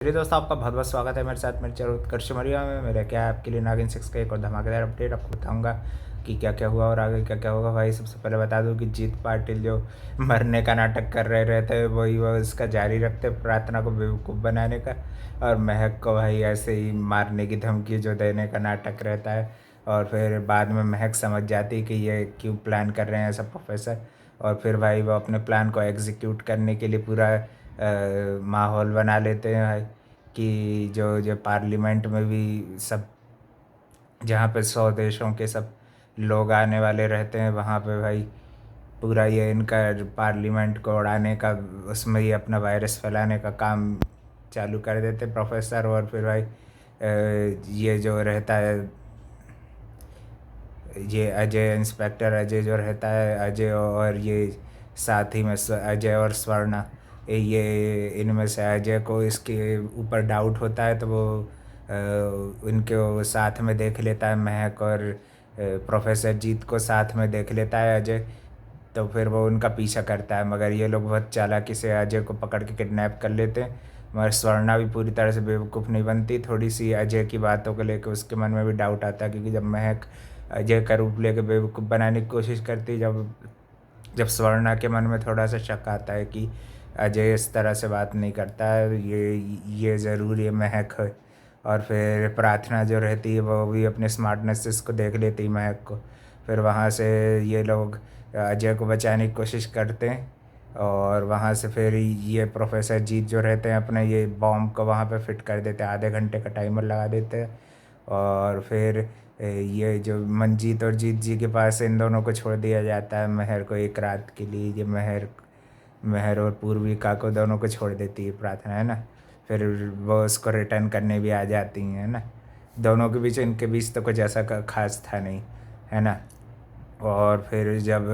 मेरे दोस्तों, आपका बहुत बहुत स्वागत है मेरे साथ मेरे चैनल उत्कर्ष मौर्य में। मेरा क्या है आपके लिए नागिन 6 का एक और धमाकेदार अपडेट आपको बताऊंगा कि क्या क्या हुआ और आगे क्या क्या होगा। भाई सबसे पहले बता दूं कि जीत पाटिल जो मरने का नाटक कर रहे रहते हैं वही वो इसका जारी रखते हैं, प्रार्थना को बेवकूफ़ बनाने का। और महक को भाई ऐसे ही मारने की धमकी जो देने का नाटक रहता है। और फिर बाद में महक समझ जाती कि ये क्यों प्लान कर रहे हैं सब प्रोफेसर। और फिर भाई वो अपने प्लान को एग्जीक्यूट करने के लिए पूरा माहौल बना लेते हैं भाई, कि जो जो पार्लियामेंट में भी सब, जहाँ पे 100 देशों के सब लोग आने वाले रहते हैं वहाँ पे भाई पूरा ये इनका पार्लियामेंट को उड़ाने का, उसमें ही अपना वायरस फैलाने का काम चालू कर देते प्रोफेसर। और फिर भाई ये जो रहता है, ये अजय, इंस्पेक्टर अजय जो रहता है, अजय और ये साथ ही में अजय और स्वर्णा, ये इनमें से अजय को इसके ऊपर डाउट होता है तो वो इनके वो साथ में देख लेता है महक, और प्रोफेसर जीत को साथ में देख लेता है अजय। तो फिर वो उनका पीछा करता है, मगर ये लोग बहुत चालाकी से अजय को पकड़ के किडनैप कर लेते हैं। मगर स्वर्णा भी पूरी तरह से बेवकूफ़ नहीं बनती, थोड़ी सी अजय की बातों को लेकर उसके मन में भी डाउट आता है, क्योंकि जब महक अजय का रूप लेके बेवकूफ़ बनाने की कोशिश करती, जब जब स्वर्णा के मन में थोड़ा सा शक आता है कि अजय इस तरह से बात नहीं करता है, ये ज़रूर ये महक है। और फिर प्रार्थना जो रहती है वो भी अपने स्मार्टनेस से इसको देख लेती है महक को। फिर वहाँ से ये लोग अजय को बचाने की कोशिश करते हैं। और वहाँ से फिर ये प्रोफेसर जीत जो रहते हैं अपने ये बॉम्ब को वहाँ पे फिट कर देते हैं, आधे घंटे का टाइमर लगा देते हैं। और फिर ये जो मंजीत और जीत जी के पास इन दोनों को छोड़ दिया जाता है, महर को एक रात के लिए। ये महर महर और पूर्विका को दोनों को छोड़ देती है प्रार्थना, है ना। फिर वो उसको रिटर्न करने भी आ जाती हैं, है ना। दोनों के बीच, इनके बीच तो कुछ ऐसा खास था नहीं, है ना। और फिर जब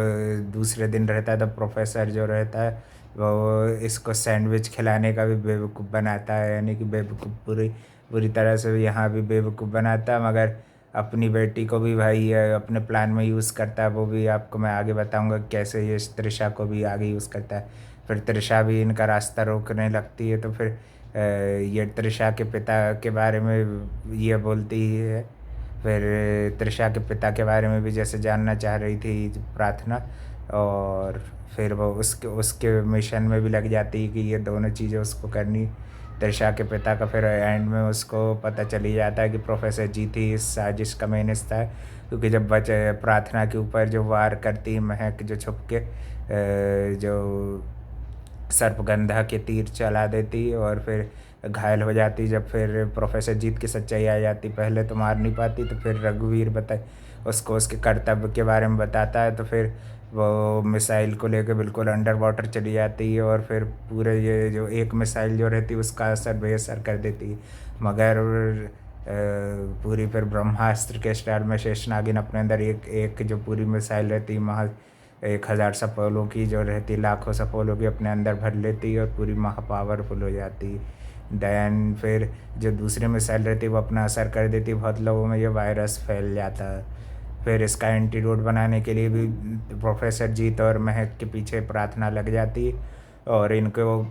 दूसरे दिन रहता है तो प्रोफेसर जो रहता है वो इसको सैंडविच खिलाने का भी बेवकूफ़ बनाता है, यानी कि बेवकूफ़ पूरी पूरी तरह से यहाँ भी बेवकूफ़ बनाता है, मगर अपनी बेटी को भी भाई अपने प्लान में यूज़ करता है। वो भी आपको मैं आगे बताऊंगा कैसे ये त्रिशा को भी आगे यूज़ करता है। फिर त्रिशा भी इनका रास्ता रोकने लगती है, तो फिर ये त्रिशा के पिता के बारे में ये बोलती ही है। फिर त्रिशा के पिता के बारे में भी जैसे जानना चाह रही थी प्रार्थना, और फिर वो उसके उसके मिशन में भी लग जाती है कि ये दोनों चीज़ें उसको करनी। त्रिशा के पिता का फिर एंड में उसको पता चल ही जाता है कि प्रोफेसर जीत ही इस साजिश का मेन हिस्सा है, क्योंकि जब बचे प्रार्थना के ऊपर जो वार करती है महक, जो छुप के जो सर्पगंधा के तीर चला देती और फिर घायल हो जाती। जब फिर प्रोफेसर जीत की सच्चाई आ जाती, पहले तो मार नहीं पाती, तो फिर रघुवीर बताए उसको उसके कर्तव्य के बारे में बताता है, तो फिर वो मिसाइल को लेकर बिल्कुल अंडर वाटर चली जाती है। और फिर पूरे ये जो एक मिसाइल जो रहती है उसका असर बेअसर कर देती है। मगर पूरी फिर ब्रह्मास्त्र के स्टाइल में शेषनागिन अपने अंदर एक एक जो पूरी मिसाइल रहती है, 1000 सपोलों की जो रहती, लाखों सपोलों की अपने अंदर भर लेती है और पूरी महा पावरफुल हो जाती है। देन फिर जो दूसरी मिसाइल रहती है वो अपना असर कर देती है, बहुत लोगों में ये वायरस फैल जाता है। फिर इसका एंटीडोट बनाने के लिए भी प्रोफेसर जीत और महक के पीछे प्रार्थना लग जाती है। और इनको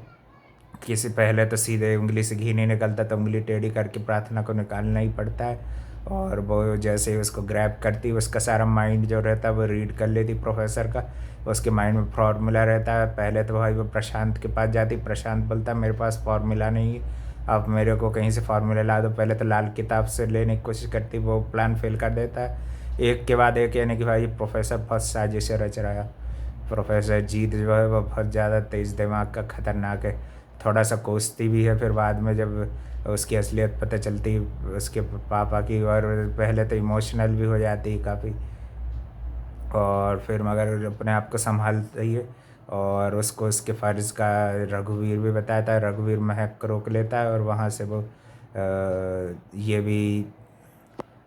किसी, पहले तो सीधे उंगली से घी नहीं निकलता तो उंगली टेढ़ी करके प्रार्थना को निकालना ही पड़ता है। और वो जैसे ही उसको ग्रैब करती है उसका सारा माइंड जो रहता है वो रीड कर लेती प्रोफेसर का। उसके माइंड में फार्मूला रहता है। पहले तो भाई वो प्रशांत के पास जाती, प्रशांत बोलता है मेरे पास फार्मूला नहीं है, आप मेरे को कहीं से फार्मूला ला दो। पहले तो लाल किताब से लेने की कोशिश करती, वो प्लान फेल कर देता है एक के बाद एक, यानी कि भाई प्रोफेसर बहुत साजिशें रच रहा है। प्रोफेसर जीत जो है वो बहुत ज़्यादा तेज़ दिमाग का खतरनाक है, थोड़ा सा कोसती भी है। फिर बाद में जब उसकी असलियत पता चलती उसके पापा की, और पहले तो इमोशनल भी हो जाती है काफ़ी। और फिर मगर अपने आप को संभालती है और उसको उसके फ़र्ज़ का रघुवीर भी बताता है। रघुवीर महक को रोक लेता है और वहाँ से वो ये भी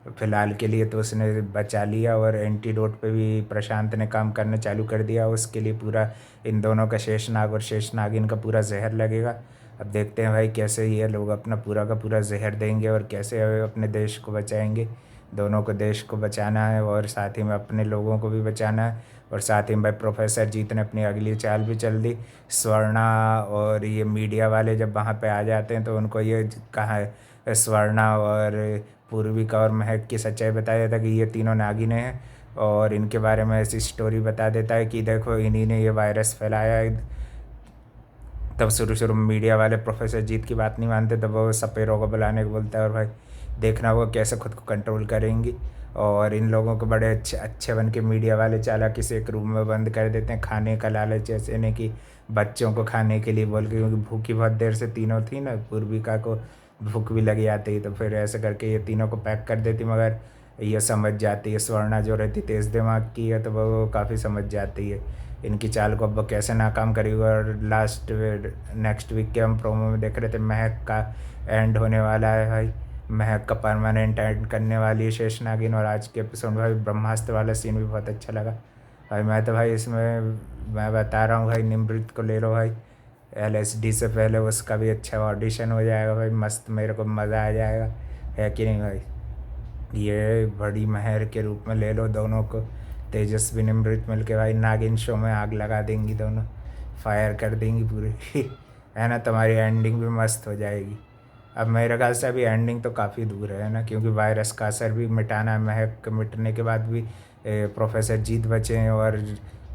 फ़िलहाल के लिए तो उसने बचा लिया। और एंटीडोट पे भी प्रशांत ने काम करना चालू कर दिया, उसके लिए पूरा इन दोनों का शेषनाग और शेषनागिन का पूरा जहर लगेगा। अब देखते हैं भाई कैसे ये लोग अपना पूरा का पूरा जहर देंगे और कैसे अपने देश को बचाएंगे। दोनों को देश को बचाना है और साथ ही में अपने लोगों को भी बचाना है। और साथ ही में भाई प्रोफेसर जीत ने अपनी अगली चाल भी चल दी। स्वर्णा और ये मीडिया वाले जब वहाँ पे आ जाते हैं तो उनको ये कहा है, स्वर्णा और पूर्विका और महक की सच्चाई बताया जाता है कि ये तीनों नागिनें हैं, और इनके बारे में ऐसी स्टोरी बता देता है कि देखो इन्हीं ने ये वायरस फैलाया है। तब शुरू शुरू में मीडिया वाले प्रोफेसर जीत की बात नहीं मानते, तब वो सपेरों को बुलाने को बोलता है और भाई देखना वो कैसे खुद को कंट्रोल करेंगी। और इन लोगों को बड़े अच्छे अच्छे बन के मीडिया वाले चालाकी से एक रूम में बंद कर देते हैं, खाने का लालच ऐसे नहीं कि बच्चों को खाने के लिए बोल के, क्योंकि भूखी बहुत देर से तीनों थी ना, पूर्विका को भूख भी लगी आती, तो फिर ऐसे करके ये तीनों को पैक कर देती। मगर ये समझ जाती है, स्वर्णा जो रहती तेज़ दिमाग की है तो वो काफ़ी समझ जाती है इनकी चाल को, अब वो कैसे नाकाम करेगी। और लास्ट नेक्स्ट वीक के हम प्रोमो में देख रहे थे महक का एंड होने वाला है भाई, महक का परमानेंट एंड करने वाली है शेष नागिन। और आज के एपिसोड में भाई ब्रह्मास्त्र वाला सीन भी बहुत अच्छा लगा भाई। मैं तो भाई इसमें मैं बता रहा हूँ भाई, निमृत को ले लो भाई, LSD से पहले उसका भी अच्छा ऑडिशन हो जाएगा भाई, मस्त मेरे को मज़ा आ जाएगा, है कि नहीं भाई। ये बड़ी महर के रूप में ले लो दोनों को, तेजस्वी निमृत मिल के भाई नागिन शो में आग लगा देंगी दोनों, फायर कर देंगी पूरी है ना, तुम्हारी एंडिंग भी मस्त हो जाएगी। अब मेरे ख्याल से अभी एंडिंग तो काफ़ी दूर है ना, क्योंकि वायरस का असर भी मिटाना है, महक मिटने के बाद भी प्रोफेसर जीत बचे हैं, और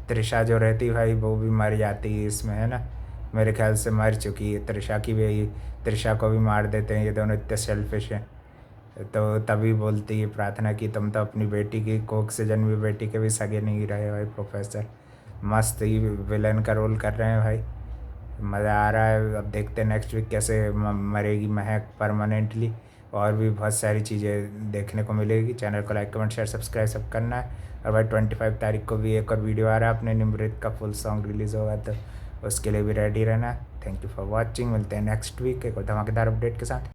त्रिशा जो रहती भाई वो भी मर जाती है इसमें, है ना, मेरे ख्याल से मर चुकी है त्रिशा की भी, त्रिशा को भी मार देते हैं, ये दोनों इतने सेल्फिश हैं। तो तभी बोलती है प्रार्थना कि तुम तो अपनी बेटी की कोख से जन्मी बेटी के भी सगे नहीं रहे भाई प्रोफेसर, मस्त ही विलन का रोल कर रहे हैं भाई, मज़ा आ रहा है। अब देखते हैं नेक्स्ट वीक कैसे मरेगी महक परमानेंटली, और भी बहुत सारी चीज़ें देखने को मिलेगी। चैनल को लाइक कमेंट शेयर सब्सक्राइब सब करना है। और भाई 25 तारीख को भी एक और वीडियो आ रहा है अपने निमृत का, फुल सॉन्ग रिलीज़ होगा तो उसके लिए भी रेडी रहना है। थैंक यू फॉर वॉचिंग, मिलते हैं नेक्स्ट वीक एक और धमाकेदार अपडेट के साथ।